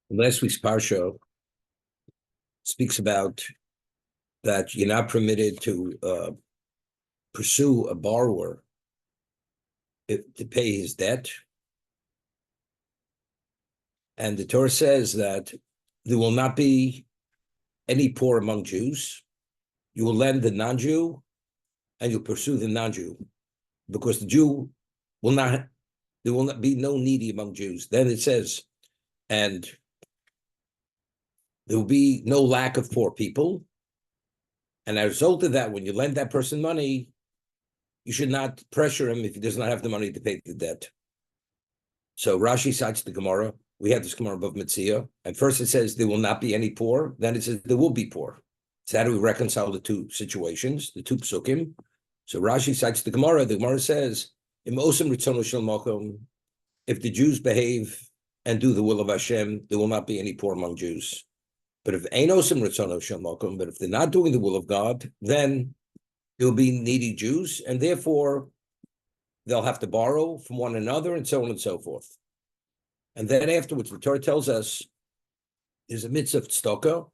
Last week's parsha speaks about that you're not permitted to pursue a borrower to pay his debt. And the Torah says that there will not be any poor among Jews. You will lend the non-Jew and you'll pursue the non-Jew, because the Jew will not, there will not be no needy among Jews. Then it says, and there will be no lack of poor people. And as a result of that, when you lend that person money, you should not pressure him if he does not have the money to pay the debt. So Rashi cites the Gemara. We have this Gemara above Mitzvah. And first it says there will not be any poor. Then it says there will be poor. So how do we reconcile the two situations, the two psukim? So Rashi cites the Gemara. The Gemara says, if the Jews behave and do the will of Hashem, there will not be any poor among Jews. But if but if they're not doing the will of God, then there will be needy Jews, and therefore they'll have to borrow from one another, and so on and so forth. And then afterwards, the Torah tells us there's a mitzvah of tzedakah,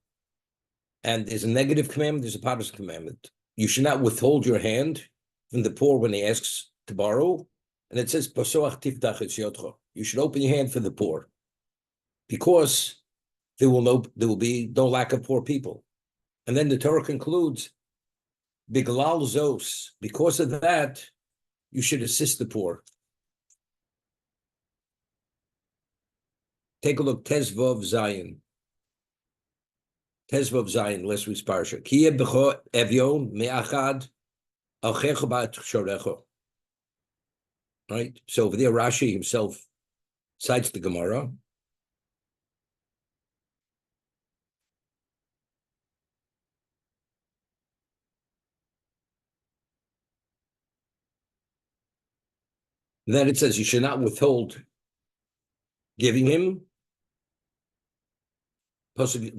and there's a negative commandment, there's a positive commandment. You should not withhold your hand from the poor when he asks to borrow. And it says, you should open your hand for the poor, because there will be no lack of poor people. And then the Torah concludes, Biglal Zos, because of that, you should assist the poor. Take a look, Tezvav Zayin. Tezvav Zayin, last week's parsha. Kiye b'cho evyon me'achad alchecha ba'at shorecha. Right? So over there, Rashi himself cites the Gemara. Then it says you should not withhold giving him. You should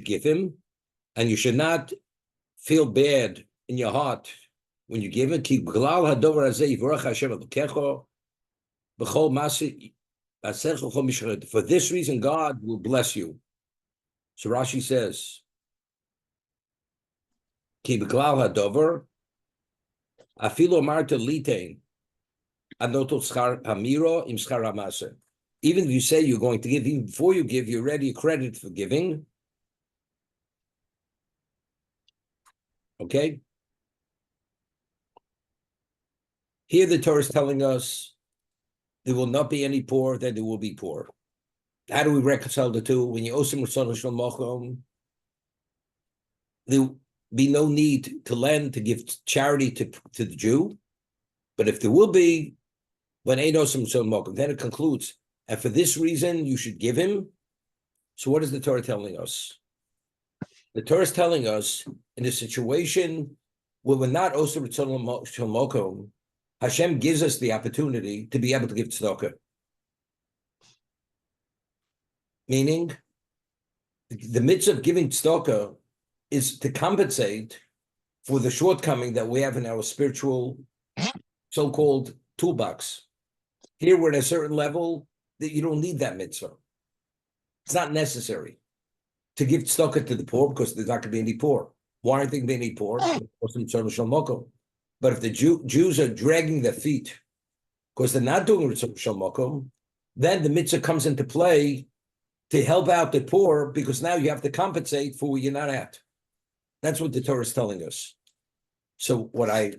give him, and you should not feel bad in your heart when you give it. For this reason, God will bless you. So Rashi says, even if you say you're going to give, even before you give, you're already credited for giving. Okay? Here the Torah is telling us there will not be any poor, then there will be poor. How do we reconcile the two? When you owe some there will be no need to lend, to give charity to the Jew. But if there will be, when then it concludes, and for this reason you should give him. So what is the Torah telling us? The Torah is telling us in a situation where we're not osir mokom, Hashem gives us the opportunity to be able to give tzedakah. Meaning, the mitzvah of giving tzedakah is to compensate for the shortcoming that we have in our spiritual so-called toolbox. Here we're at a certain level that you don't need that mitzvah. It's not necessary to give tzedakah to the poor, because there's not going to be any poor. Why aren't there going to be any poor? But if the Jews are dragging their feet because they're not doing Ritzon Shalmokum, then the mitzvah comes into play to help out the poor, because now you have to compensate for where you're not at. That's what the Torah is telling us. So what I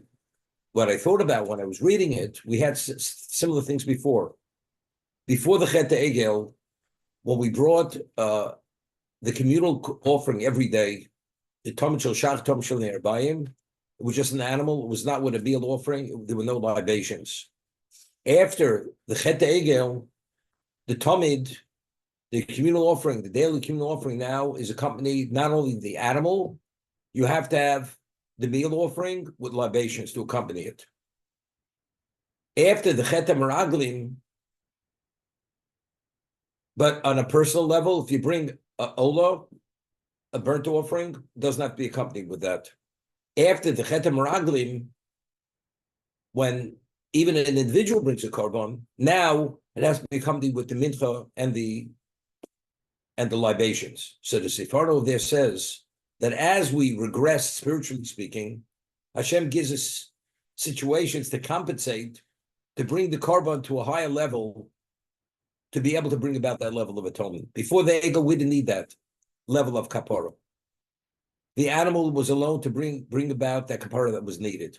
thought about when I was reading it, we had similar things before. Before the Chet Egel, when we brought the communal offering every day, the Tom Shel Shach, Tom Shel Ne'erbayim, it was just an animal. It was not with a meal offering. There were no libations. After the Chet Egel, the Tamid, the communal offering, the daily communal offering now is accompanied not only the animal, you have to have the meal offering with libations to accompany it. After the Chet Meraglim, but on a personal level, if you bring a ola, a burnt offering, doesn't have to be accompanied with that. After the Chet Meraglim, when even an individual brings a korban, now it has to be accompanied with the mincha and the libations. So the Sephardo there says that as we regress, spiritually speaking, Hashem gives us situations to compensate, to bring the korban to a higher level, to be able to bring about that level of atonement. Before the Egel, we didn't need that level of kapara. The animal was alone to bring about that kapara that was needed.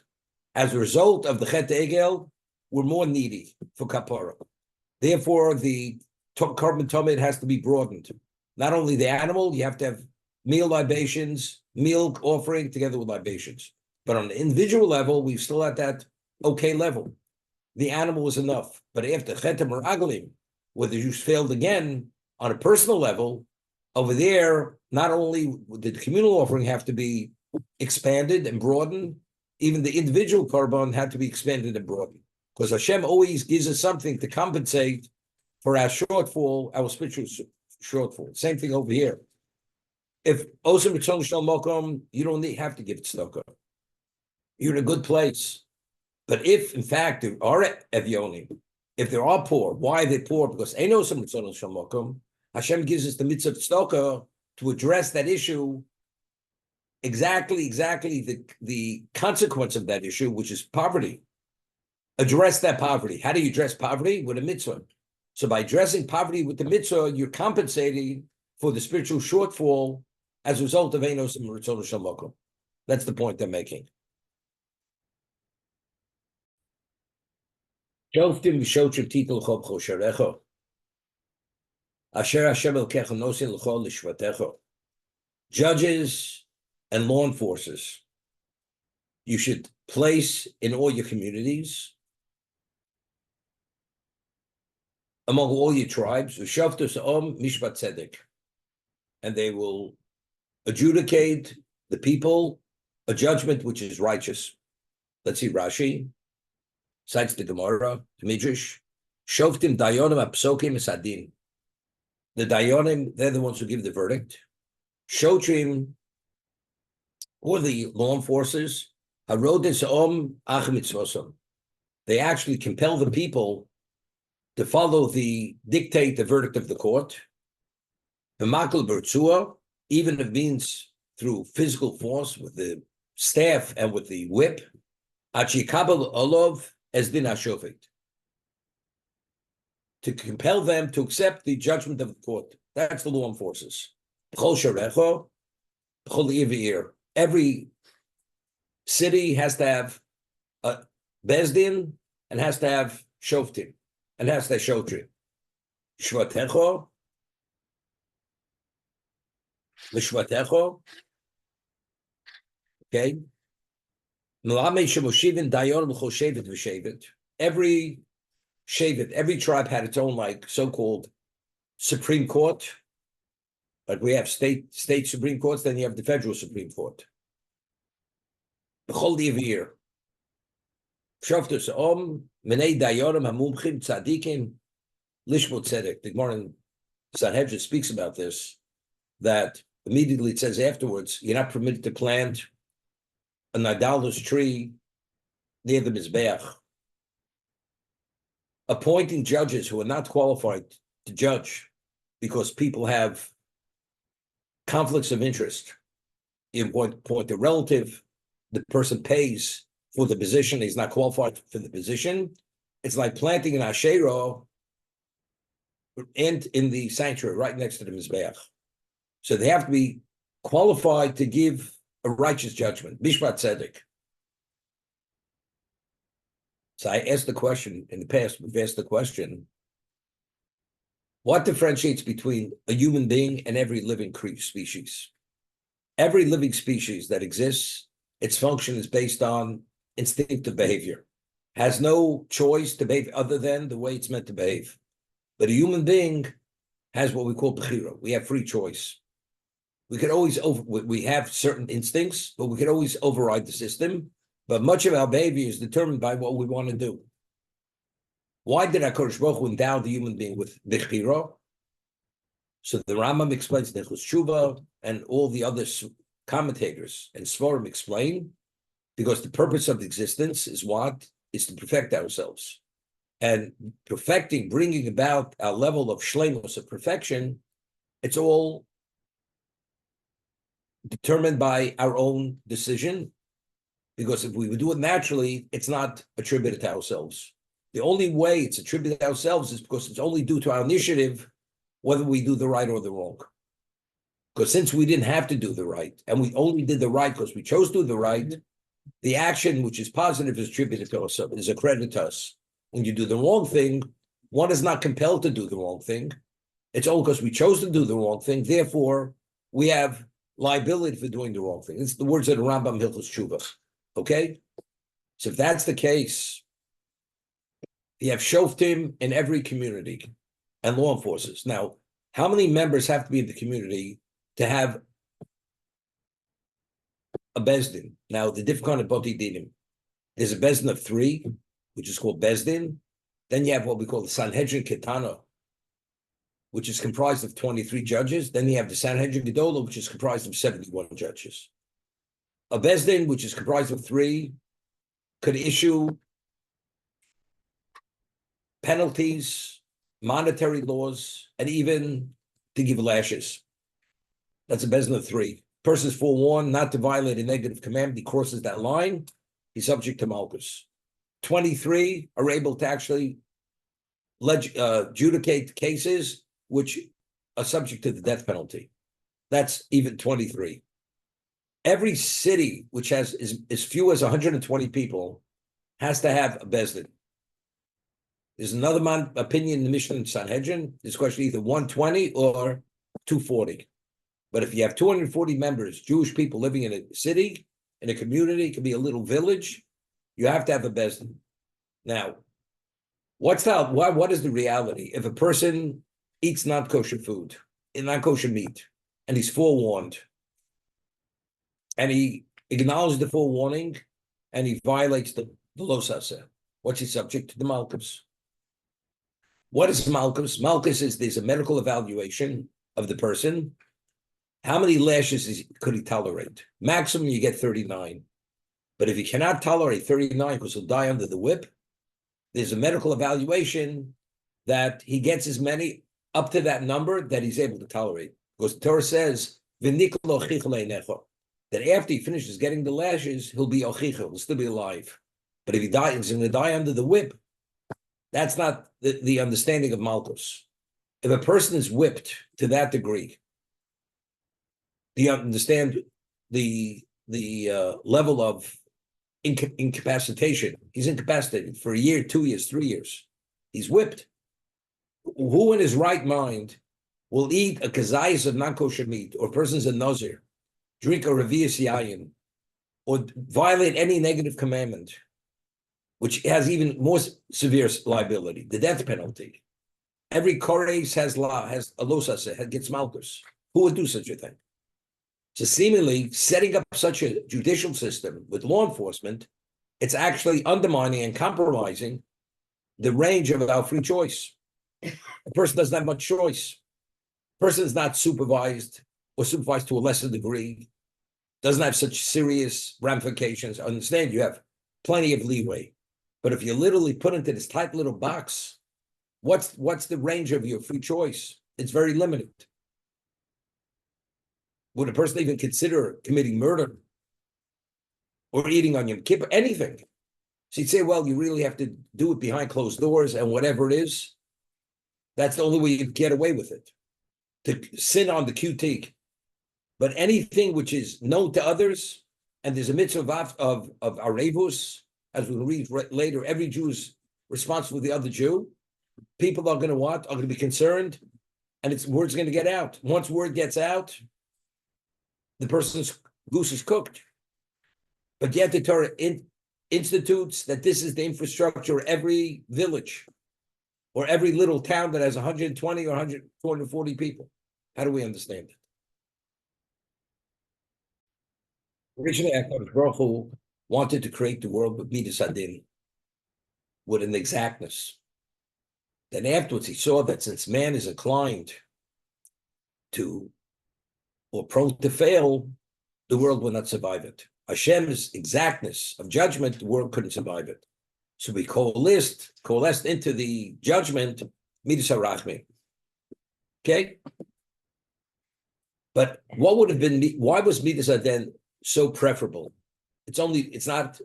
As a result of the Chet Egel, we're more needy for kapara. Therefore, the korban tamid has to be broadened. Not only the animal, you have to have meal libations, meal offering together with libations. But on the individual level, we've still at that okay level. The animal was enough. But after Chetem or Aglim, where the Jews failed again, on a personal level, over there, not only did the communal offering have to be expanded and broadened, even the individual korban had to be expanded and broadened. Because Hashem always gives us something to compensate for our shortfall, our spiritual shortfall. Same thing over here. If Osam Ritzon Shal Mokom, you don't have to give it tzedakah. You're in a good place. But if, in fact, there are evyonim, if they are poor, why are they poor? Because Ein Osam Ritzon Shal Mokom, Hashem gives us the mitzvah tzedakah to address that issue, exactly the consequence of that issue, which is poverty. Address that poverty. How do you address poverty? With a mitzvah. So by addressing poverty with the mitzvah, you're compensating for the spiritual shortfall as a result of Enos and Ritzon Shel Mokom. That's the point they're making. Shoftim v'shotrim titel chob chosherecho. Asher Hashem elkecha nosin l'chol l'shvatecho. Judges and law enforcers, you should place in all your communities, among all your tribes, mishpat tzedek, and they will adjudicate the people a judgment which is righteous. Let's see Rashi, cites the Gemara, the Midrash, Shoftim dayonim apsokim esadin. The dayonim, they're the ones who give the verdict. Shotrim, or the law enforcers, they actually compel the people to follow the dictate, the verdict of the court. Even if it means through physical force with the staff and with the whip, to compel them to accept the judgment of the court. That's the law enforcers. Every city has to have a bezdin and has to have shoftim and has to have shotrim. Shvatecho, l'shvatecho, okay. Every shevet, every tribe had its own like so-called Supreme Court. Like we have state Supreme Courts, then you have the federal Supreme Court. B'chol divir. Shoftus menei dayorim hamumchim tzadikim lishmot tzedek. The Gemara in Sanhedrin speaks about this, that immediately it says afterwards, you're not permitted to plant an idolatrous tree near the Mizbeach. Appointing judges who are not qualified to judge because people have conflicts of interest. You point the relative, the person pays for the position, he's not qualified for the position. It's like planting an Asherah and in the sanctuary right next to the Mizbeach. So they have to be qualified to give a righteous judgment, Bishmat Tzedek. So I asked the question, in the past, we've asked the question, what differentiates between a human being and every living species? Every living species that exists, its function is based on instinctive behavior, has no choice to behave other than the way it's meant to behave. But a human being has what we call bechira. We have free choice. We could always we have certain instincts, but we could always override the system. But much of our behavior is determined by what we want to do. Why did HaKadosh Baruch Hu endow the human being with bechira? So the Rambam explains Nechus Tshuva, and all the other commentators and Svarim explain, because the purpose of existence is what? is to perfect ourselves. And perfecting, bringing about a level of shleimus, of perfection, it's all determined by our own decision. Because if we would do it naturally, it's not attributed to ourselves. The only way it's attributed to ourselves is because it's only due to our initiative, whether we do the right or the wrong. Because since we didn't have to do the right, and we only did the right because we chose to do the right, the action which is positive is attributed to us, is a credit to us. When you do the wrong thing, one is not compelled to do the wrong thing. It's all because we chose to do the wrong thing. Therefore, we have liability for doing the wrong thing. It's the words of the Rambam Hilchos Tshuva. Okay? So if that's the case, you have shoftim in every community and law enforcers. Now, how many members have to be in the community to have a bezdin? Now, the different kind of boti dinim. There's a bezdin of 3, which is called bezdin. Then you have what we call the Sanhedrin Ketana, which is comprised of 23 judges. Then you have the Sanhedrin Gedola, which is comprised of 71 judges. A bezdin, which is comprised of 3, could issue penalties, monetary laws, and even to give lashes. That's a bezdin of 3. Person is forewarned not to violate a negative commandment. He crosses that line, he's subject to malchus. 23 are able to actually adjudicate cases which are subject to the death penalty. That's even 23. Every city which has as few as 120 people has to have a bezdin. There's another opinion in the Mishnah in Sanhedrin. This question either 120 or 240. But if you have 240 members, Jewish people living in a city, in a community, it could be a little village, you have to have a bezdin. Now, what is the reality? If a person eats not kosher food, not kosher meat, and he's forewarned, and he acknowledges the forewarning, and he violates the losasa, what's he subject to? The malchus. What is malchus? Malchus is there's a medical evaluation of the person. How many lashes could he tolerate? Maximum, you get 39. But if he cannot tolerate 39 because he'll die under the whip, there's a medical evaluation that he gets as many up to that number that he's able to tolerate. Because the Torah says, that after he finishes getting the lashes, he'll be ochicha, he'll still be alive. But if he dies, he's going to die under the whip. That's not the understanding of malchus. If a person is whipped to that degree, do you understand the level of incapacitation? He's incapacitated for a year, 2 years, 3 years. He's whipped. Who in his right mind will eat a kazayas of non-kosher meat, or person's a nazir, drink a revius yayin, or violate any negative commandment, which has even more severe liability, the death penalty? Every koreis has a losase, gets malchus. Who would do such a thing? So seemingly setting up such a judicial system with law enforcement, it's actually undermining and compromising the range of our free choice. A person doesn't have much choice. A person is not supervised or supervised to a lesser degree, doesn't have such serious ramifications. Understand, you have plenty of leeway. But if you're literally put into this tight little box, what's the range of your free choice? It's very limited. Would a person even consider committing murder or eating on Yom Kippur? Anything. So you'd say, well, you really have to do it behind closed doors, and whatever it is, that's the only way you get away with it, to sin on the QT. But anything which is known to others, and there's a mitzvah of arevus, as we'll read later, every Jew is responsible for the other Jew. People are going to what? Are going to be concerned, and word's going to get out. Once word gets out, the person's goose is cooked. But yet the Torah institutes that this is the infrastructure of every village or every little town that has 120 or 240 people. How do we understand it? Originally, HaKadosh Baruch Hu wanted to create the world with midas hadin, with an exactness. Then afterwards, he saw that since man is inclined to, or prone to fail, the world will not survive it. Hashem's exactness of judgment, the world couldn't survive it. So we coalesced into the judgment, Midas HaRachmi. Okay? But what would have been, why was Midas HaDin so preferable? It's not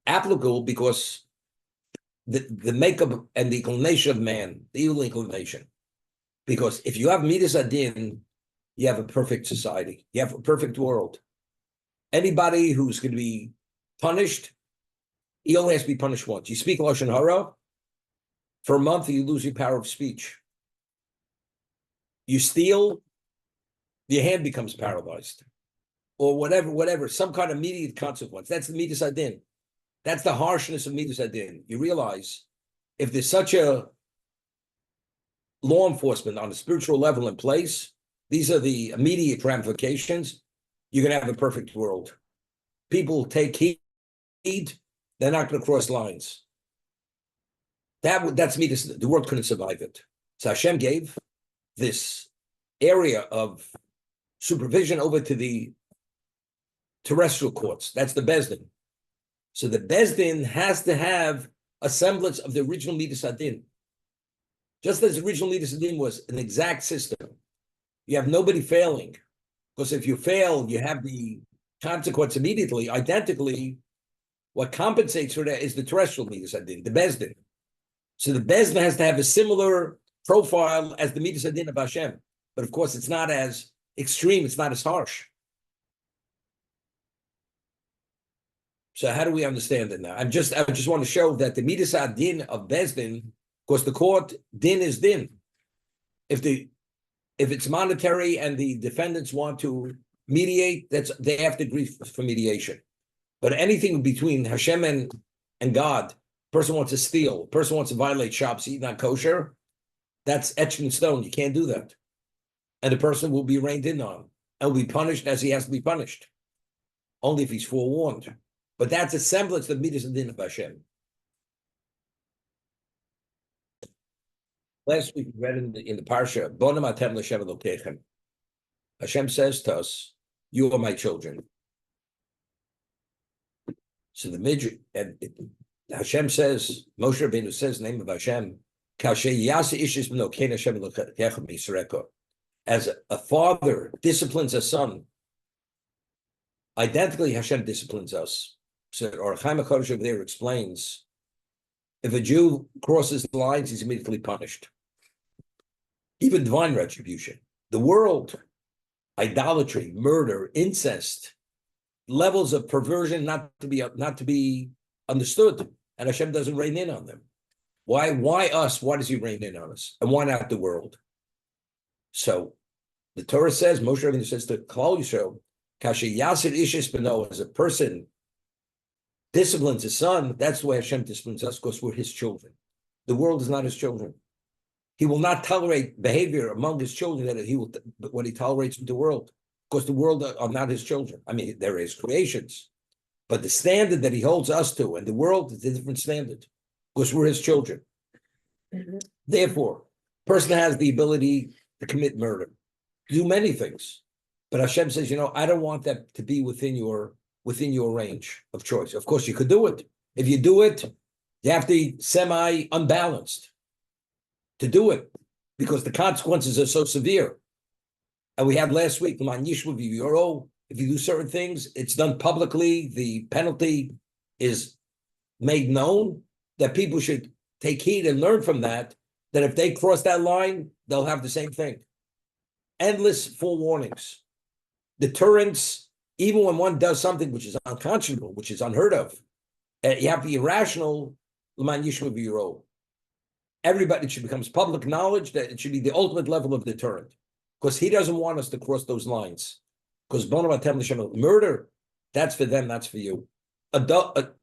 applicable because the makeup and the inclination of man, the evil inclination. Because if you have Midas HaDin, you have a perfect society. You have a perfect world. Anybody who's going to be punished, he only has to be punished once. You speak Lashon Hara, for a month, you lose your power of speech. You steal, your hand becomes paralyzed. Or whatever, some kind of immediate consequence. That's the Midas HaDin. That's the harshness of Midas HaDin. You realize if there's such a law enforcement on a spiritual level in place, these are the immediate ramifications, you're going to have a perfect world. People take heed, they're not going to cross lines. That's Midas. The world couldn't survive it. So Hashem gave this area of supervision over to the terrestrial courts. That's the Bezdin. So the Bezdin has to have a semblance of the original Midas HaDin. Just as the original Midas HaDin was an exact system, you have nobody failing. Because if you fail, you have the consequence immediately. Identically, what compensates for that is the terrestrial Midas HaDin, the Bezdin. So the Bezdin has to have a similar profile as the Midas HaDin of Hashem. But of course, it's not as extreme, it's not as harsh. So how do we understand it now? I just want to show that the Midas HaDin of Bezdin, because the court, din is din. If it's monetary and the defendants want to mediate, they have to agree for mediation. But anything between Hashem and God, person wants to steal, person wants to violate Shabbos, eat not kosher, that's etched in stone. You can't do that. And the person will be reined in on and will be punished as he has to be punished. Only if he's forewarned. But that's a semblance of Midas HaDin of Hashem. Last week we read in the Parsha, Bonam Atem L'Shem Elokechem. Hashem says to us, you are my children. So the Midrash, and Hashem says, Moshe Rabbeinu says, the name of Hashem, as a father disciplines a son, identically Hashem disciplines us. So Or Chaim HaKadosh over there explains, if a Jew crosses the lines, he's immediately punished. Even divine retribution. The world, idolatry, murder, incest, levels of perversion not to be understood, and Hashem doesn't rein in on them. Why us? Why does he rein in on us? And why not the world? So the Torah says, Moshe Rabbeinu says to Klal Yisrael, Kasher Yasir Ishis Beno, as a person disciplines his son, that's the way Hashem disciplines us, because we're his children. The world is not his children. He will not tolerate behavior among his children what he tolerates with the world, because the world are not his children. I mean, they're his creations. But the standard that he holds us to and the world is a different standard, because we're his children. Mm-hmm. Therefore, person has the ability to commit murder, do many things. But Hashem says, I don't want that to be within your range of choice. Of course, you could do it. If you do it, you have to be semi-unbalanced to do it, because the consequences are so severe. And we had last week, if you do certain things, it's done publicly, the penalty is made known, that people should take heed and learn from that if they cross that line, they'll have the same thing. Endless forewarnings. Deterrence, even when one does something which is unconscionable, which is unheard of. You have to be irrational, everybody, it should become public knowledge that it should be the ultimate level of deterrent, because he doesn't want us to cross those lines. Because murder, that's for them, that's for you.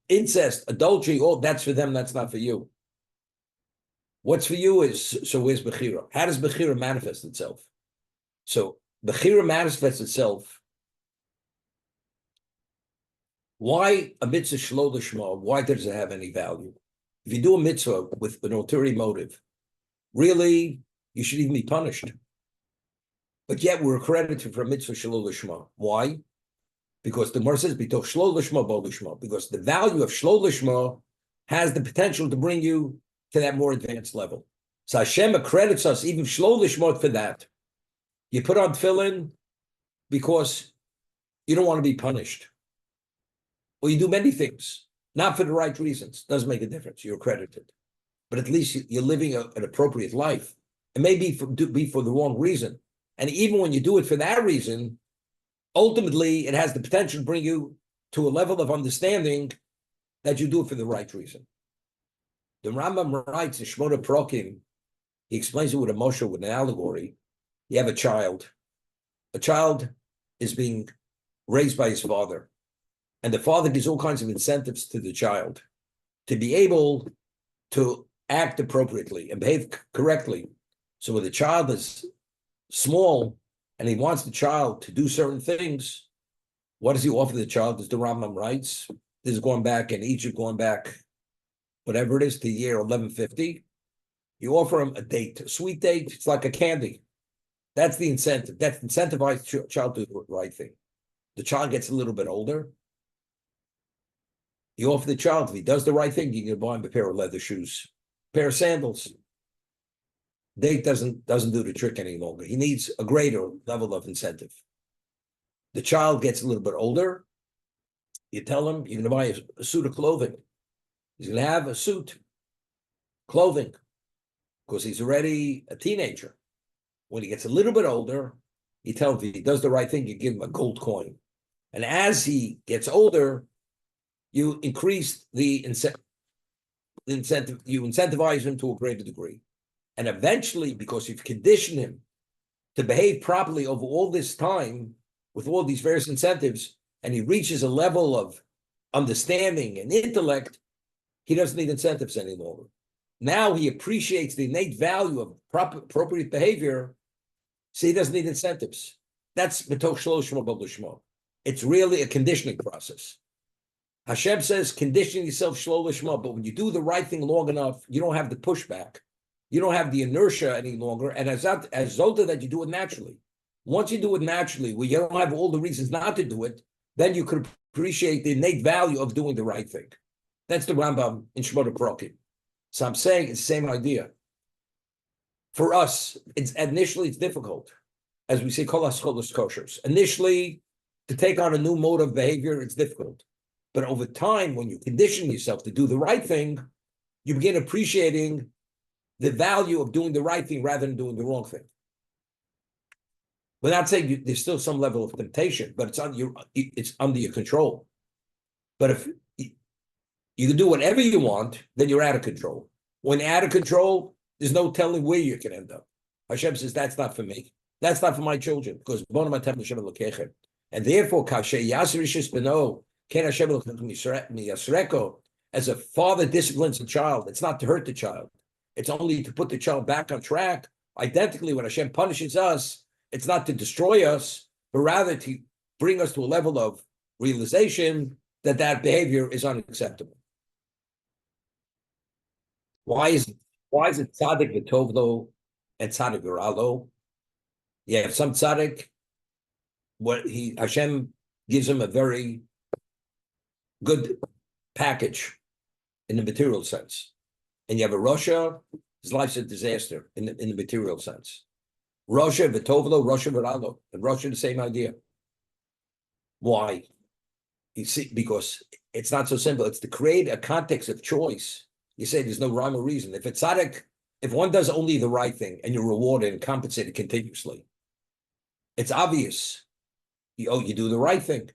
Incest, adultery, that's for them, that's not for you. What's for you is, so where's Bechira? How does Bechira manifest itself? So Bechira manifests itself. Why a mitzvah shlo l'shma? Why does it have any value? If you do a mitzvah with an ulterior motive, really, you should even be punished. But yet we're accredited for a mitzvah shelo l'shma. Why? Because the Gemara says, "Bitoch shlo l'shma bo l'shma." Because the value of shlo l'shma has the potential to bring you to that more advanced level. So Hashem accredits us even shlo lishmot for that. You put on tefillin because you don't want to be punished. Or you do many things, not for the right reasons. Doesn't make a difference. You're accredited. But at least you're living an appropriate life. It may be for the wrong reason. And even when you do it for that reason, ultimately it has the potential to bring you to a level of understanding that you do it for the right reason. The Rambam writes in Shmona Prokim, he explains it with a moshe, with an allegory. You have a child. A child is being raised by his father. And the father gives all kinds of incentives to the child to be able to act appropriately and behave correctly. So when the child is small and he wants the child to do certain things, what does he offer the child? As the Rambam writes, this is going back in Egypt, going back, whatever it is, to the year 1150. You offer him a date, a sweet date. It's like a candy. That's the incentive. That's incentivized child to do the right thing. The child gets a little bit older. You offer the child, if he does the right thing, you can buy him a pair of leather shoes, a pair of sandals. Date doesn't do the trick any longer. He needs a greater level of incentive. The child gets a little bit older. You tell him you're going to buy a suit of clothing. He's going to have a suit, clothing, because he's already a teenager. When he gets a little bit older, you tell him if he does the right thing, you give him a gold coin. And as he gets older, you increase the incentive, you incentivize him to a greater degree. And eventually, because you've conditioned him to behave properly over all this time with all these various incentives, and he reaches a level of understanding and intellect, he doesn't need incentives any longer. Now he appreciates the innate value of appropriate behavior, so he doesn't need incentives. That's mitoch shlo lishmo bo lishmo. It's really a conditioning process. Hashem says, condition yourself shlo lishmo, but when you do the right thing long enough, you don't have the pushback. You don't have the inertia any longer, and as older that you do it naturally. Once you do it naturally, where you don't have all the reasons not to do it, then you could appreciate the innate value of doing the right thing. That's the Rambam in Shmona Prokim. So I'm saying it's the same idea. For us, initially it's difficult. As we say, kol haskolos koshers. Initially, to take on a new mode of behavior, it's difficult. But over time, when you condition yourself to do the right thing, you begin appreciating the value of doing the right thing rather than doing the wrong thing. Without saying there's still some level of temptation, but it's under your control. But if you can do whatever you want, then you're out of control. When you're out of control, there's no telling where you can end up. Hashem says, that's not for me. That's not for my children, because and therefore, as a father disciplines a child, it's not to hurt the child. It's only to put the child back on track. Identically, when Hashem punishes us, it's not to destroy us, but rather to bring us to a level of realization that that behavior is unacceptable. Why is it tzaddik v'tovlo and tzaddik v'ralo? Yeah, some tzaddik, Hashem gives him a very good package in the material sense. And you have a Rasha, his life's a disaster in the material sense. Rasha v'tovlo, Rasha v'ralo, and Rasha the same idea. Why? You see, because it's not so simple. It's to create a context of choice. You say there's no rhyme or reason. If it's tzaddik, if one does only the right thing and you're rewarded and compensated continuously, it's obvious. You do the right thing.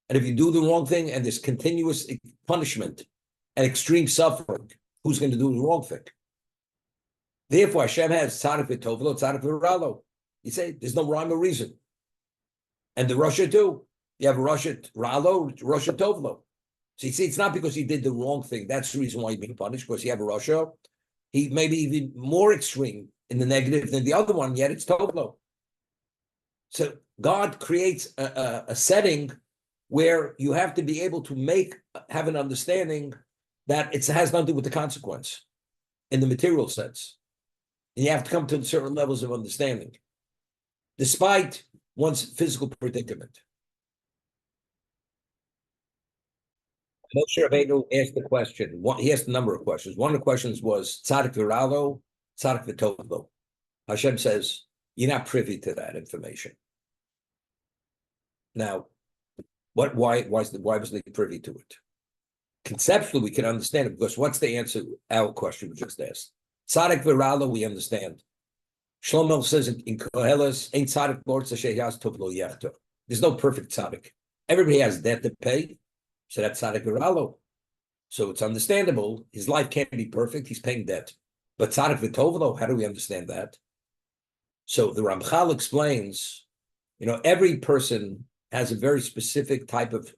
And if you do the wrong thing and there's continuous punishment and extreme suffering, who's going to do the wrong thing? Therefore, Hashem has tzaddik v'tovlo, tzaddik v'ralo. You say there's no rhyme or reason. And the Rasha too. You have Rasha Ralo, Rasha Tovlo. So you see, it's not because he did the wrong thing. That's the reason why he's being punished, because you have a Rasha. He may be even more extreme in the negative than the other one, yet it's Tovlo. So God creates a setting where you have to be able to have an understanding that it has nothing to do with the consequence in the material sense. And you have to come to certain levels of understanding, despite one's physical predicament. Moshe Rabbeinu asked the question. He asked a number of questions. One of the questions was Tzadik Viralo, Tzadik V'Tovlo. Hashem says, you're not privy to that information. Now, why wasn't he privy to it? Conceptually, we can understand it because what's the answer to our question we just asked? Tzadik Viralo, we understand. Shlomo says in Koheles, Ain't Tzadik Lord Sheyas Tovlo Yechto. There's no perfect Tzadik. Everybody has debt to pay. So that's Tzadik Viralo. So it's understandable. His life can't be perfect. He's paying debt. But Tzadik V'Tovlo, how do we understand that? So the Ramchal explains, every person has a very specific type of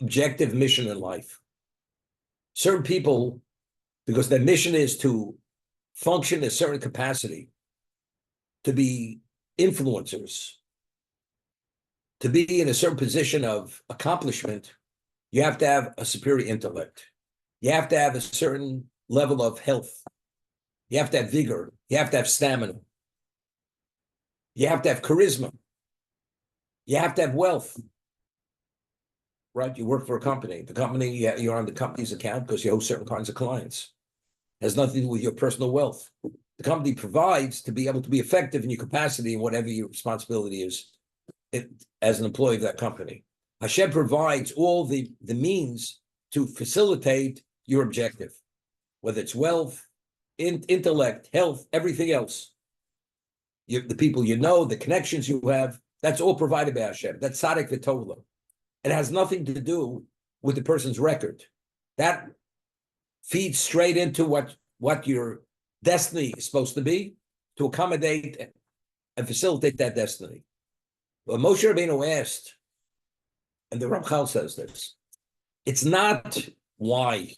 objective mission in life. Certain people, because their mission is to function in a certain capacity, to be influencers, to be in a certain position of accomplishment, you have to have a superior intellect. You have to have a certain level of health. You have to have vigor. You have to have stamina. You have to have charisma. You have to have wealth. Right? You work for a company. The company, you're on the company's account because you host certain kinds of clients. It has nothing to do with your personal wealth. The company provides to be able to be effective in your capacity and whatever your responsibility is as an employee of that company. Hashem provides all the means to facilitate your objective, whether it's wealth, intellect, health, everything else. The people the connections you have, that's all provided by Hashem. That's Tzadik V'Tovlo. It has nothing to do with the person's record. That feeds straight into what your destiny is supposed to be, to accommodate and facilitate that destiny. But Moshe Rabbeinu asked, and the Ramchal says this, it's not why.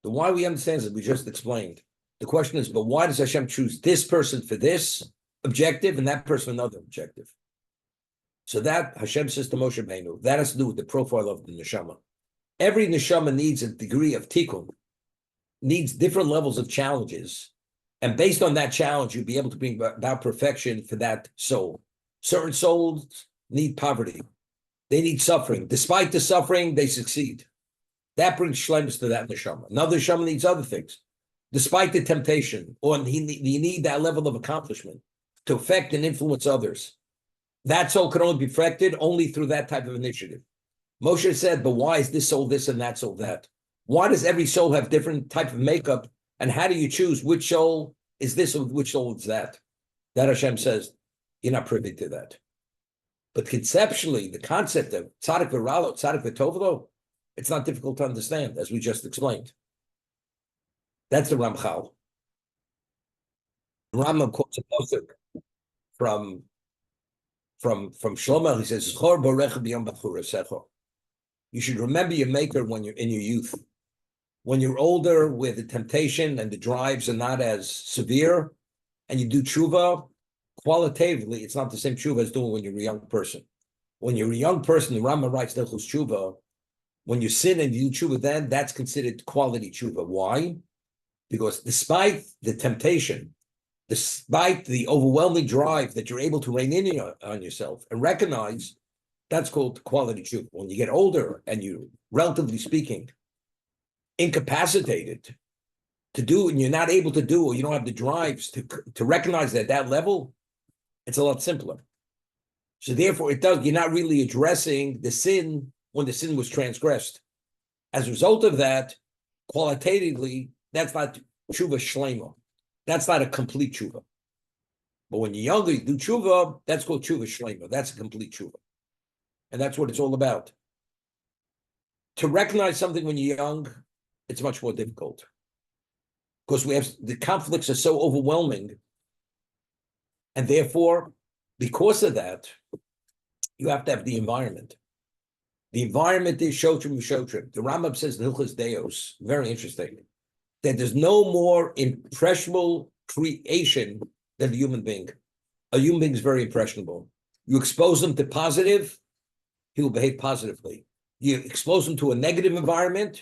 The why we understand is we just explained. The question is, but why does Hashem choose this person for this objective and that person for another objective? So that, Hashem says to Moshe Rabbeinu, that has to do with the profile of the neshama. Every neshama needs a degree of tikkun, needs different levels of challenges. And based on that challenge, you'll be able to bring about perfection for that soul. Certain souls need poverty. They need suffering. Despite the suffering, they succeed. That brings shlemus to that neshama. Another neshama needs other things. Despite the temptation, or you need that level of accomplishment to affect and influence others. That soul can only be perfected only through that type of initiative. Moshe said, but why is this soul this and that soul that? Why does every soul have different type of makeup? And how do you choose which soul is this or which soul is that? That Hashem says, you're not privy to that. But conceptually, the concept of Tzadik V'Ralo, Tzadik V'Tovlo, it's not difficult to understand, as we just explained. That's the Ramchal. Rambam quotes a pasuk from Shlomo. He says, "Chor borecha b'yom b'churesecho." You should remember your Maker when you're in your youth. When you're older, where the temptation and the drives are not as severe, and you do tshuva, qualitatively, it's not the same tshuva as doing when you're a young person. When you're a young person, the Rambam writes Nechus tshuva. When you sin and you do tshuva, then that's considered quality tshuva. Why? Because despite the temptation, despite the overwhelming drive that you're able to rein in on yourself and recognize, that's called quality tshuva. When you get older and you, relatively speaking, incapacitated to do, and you're not able to do, or you don't have the drives to recognize that at that level, it's a lot simpler. So therefore, you're not really addressing the sin when the sin was transgressed. As a result of that, qualitatively, that's not tshuva shlema. That's not a complete tshuva. But when you're younger, you do tshuva, that's called tshuva shlema. That's a complete tshuva. And that's what it's all about. To recognize something when you're young, it's much more difficult. Because the conflicts are so overwhelming. And therefore, because of that, you have to have the environment. The environment is shotrim u'shotrim. The Rambam says in Hilchos Deos, very interesting, that there's no more impressionable creation than a human being. A human being is very impressionable. You expose them to positive, he will behave positively. You expose him to a negative environment,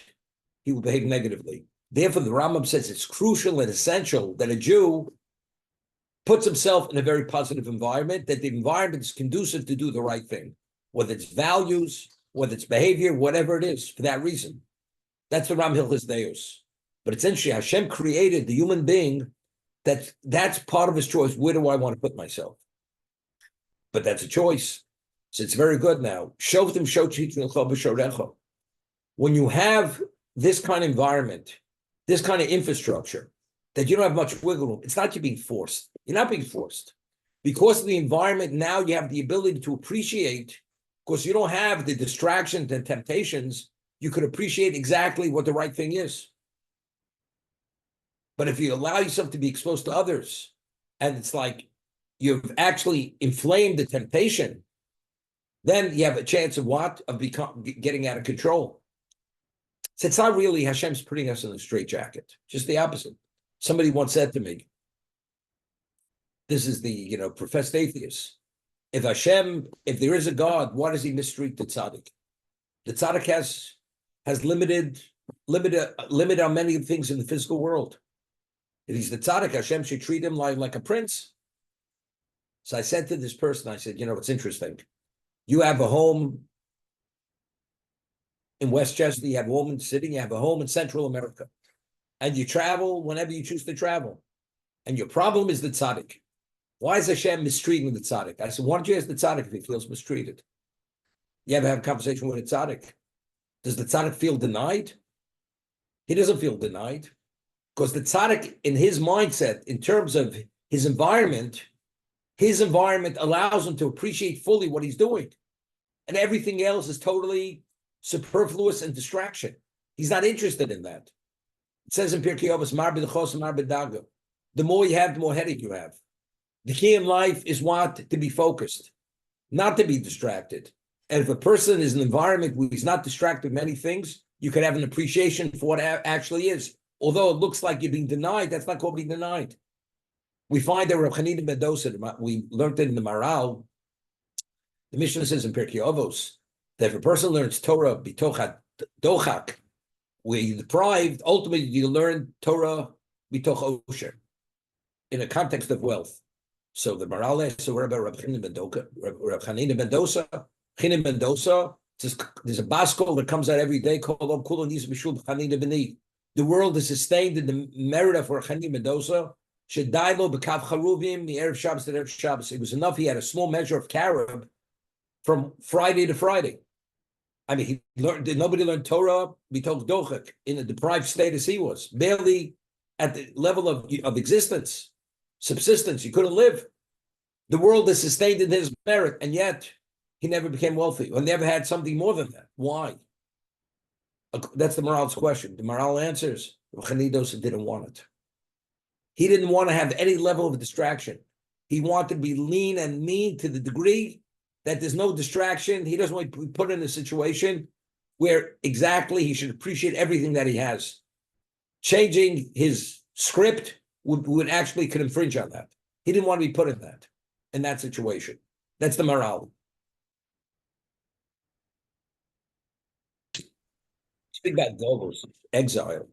he will behave negatively. Therefore, the Rambam says it's crucial and essential that a Jew puts himself in a very positive environment, that the environment is conducive to do the right thing, whether it's values, whether it's behavior, whatever it is, for that reason. That's the Ram Hilchos Deus. But it's interesting, Hashem created the human being, that's part of his choice. Where do I want to put myself? But that's a choice. So it's very good now. When you have this kind of environment, this kind of infrastructure, that you don't have much wiggle room, it's not you being forced. You're not being forced. Because of the environment, now you have the ability to appreciate, because you don't have the distractions and temptations, you could appreciate exactly what the right thing is. But if you allow yourself to be exposed to others, and it's like you've actually inflamed the temptation, then you have a chance of what? Of getting out of control. So it's not really Hashem's putting us in a straitjacket, just the opposite. Somebody once said to me, this is the, professed atheist. If there is a God, why does he mistreat the tzaddik? The tzaddik has limited on many things in the physical world. If he's the tzaddik, Hashem should treat him like a prince. So I said to this person, I said, it's interesting. You have a home in Westchester, you have a home in the city, you have a home in Central America. And you travel whenever you choose to travel. And your problem is the tzaddik. Why is Hashem mistreating the tzaddik? I said, why don't you ask the tzaddik if he feels mistreated? You ever have a conversation with a tzaddik? Does the tzaddik feel denied? He doesn't feel denied. Because the tzaddik, in his mindset, in terms of his environment allows him to appreciate fully what he's doing. And everything else is totally superfluous and distraction. He's not interested in that. It says in Pirkei Avos, Mar b'dachos, Mar b'daga. The more you have, the more headache you have. The key in life is what? To be focused, not to be distracted. And if a person is in an environment where he's not distracted with many things, you can have an appreciation for what it actually is. Although it looks like you're being denied, that's not called being denied. We find that Reb Chanina ben Dosa, we learned it in the Maral. The Mishnah says in Pirkei Avos that if a person learns Torah bitoch dochak, where you're deprived, ultimately you learn Torah bitoch osher, in a context of wealth. So the Maral asks, so what about Reb Chanina ben Dosa? Chanina ben Dosa, there's a baskol that comes out every day called Om Kulo Nis Mishul Chanina Beni. The world is sustained in the merit of Chanina ben Dosa. Shedailo b'kav charuvim the erev Shabbos to erev Shabbos. It was enough. He had a small measure of carob from Friday to Friday. I mean, nobody learned Torah b'toch dochak in a deprived state as he was, barely at the level of existence, subsistence. He couldn't live. The world is sustained in his merit, and yet he never became wealthy or never had something more than that. Why? That's the Maral's question. The Maral answers, Chanina Dosa didn't want it. He didn't want to have any level of distraction. He wanted to be lean and mean to the degree that there's no distraction. He doesn't want to be put in a situation where exactly he should appreciate everything that he has. Changing his script would actually could infringe on that. He didn't want to be put in that situation. That's the Maral. Speak about Golos, exile.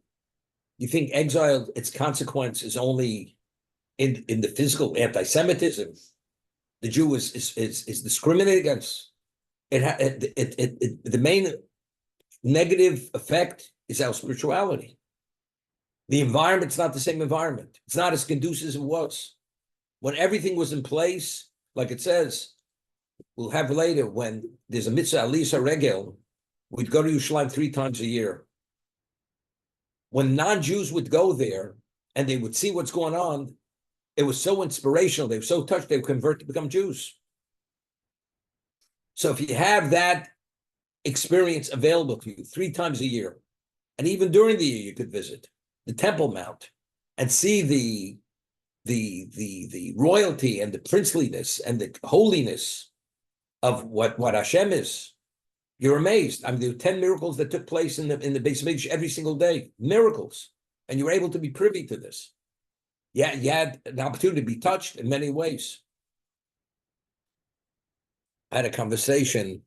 You think exile, its consequence is only in the physical anti-Semitism? The Jew is discriminated against. The main negative effect is our spirituality. The environment's not the same environment. It's not as conducive as it was. When everything was in place, like it says, we'll have later, when there's a mitzvah, Alisa Regel, we'd go to Yerushalayim 3 times a year. When non-Jews would go there and they would see what's going on, it was so inspirational. They were so touched, they would convert to become Jews. So if you have that experience available to you 3 times a year, and even during the year, you could visit the Temple Mount and see the royalty and the princeliness and the holiness of what Hashem is. You're amazed. I mean, there were 10 miracles that took place in the Beis Mikdash every single day. Miracles. And you were able to be privy to this. Yeah, you had an opportunity to be touched in many ways. I had a conversation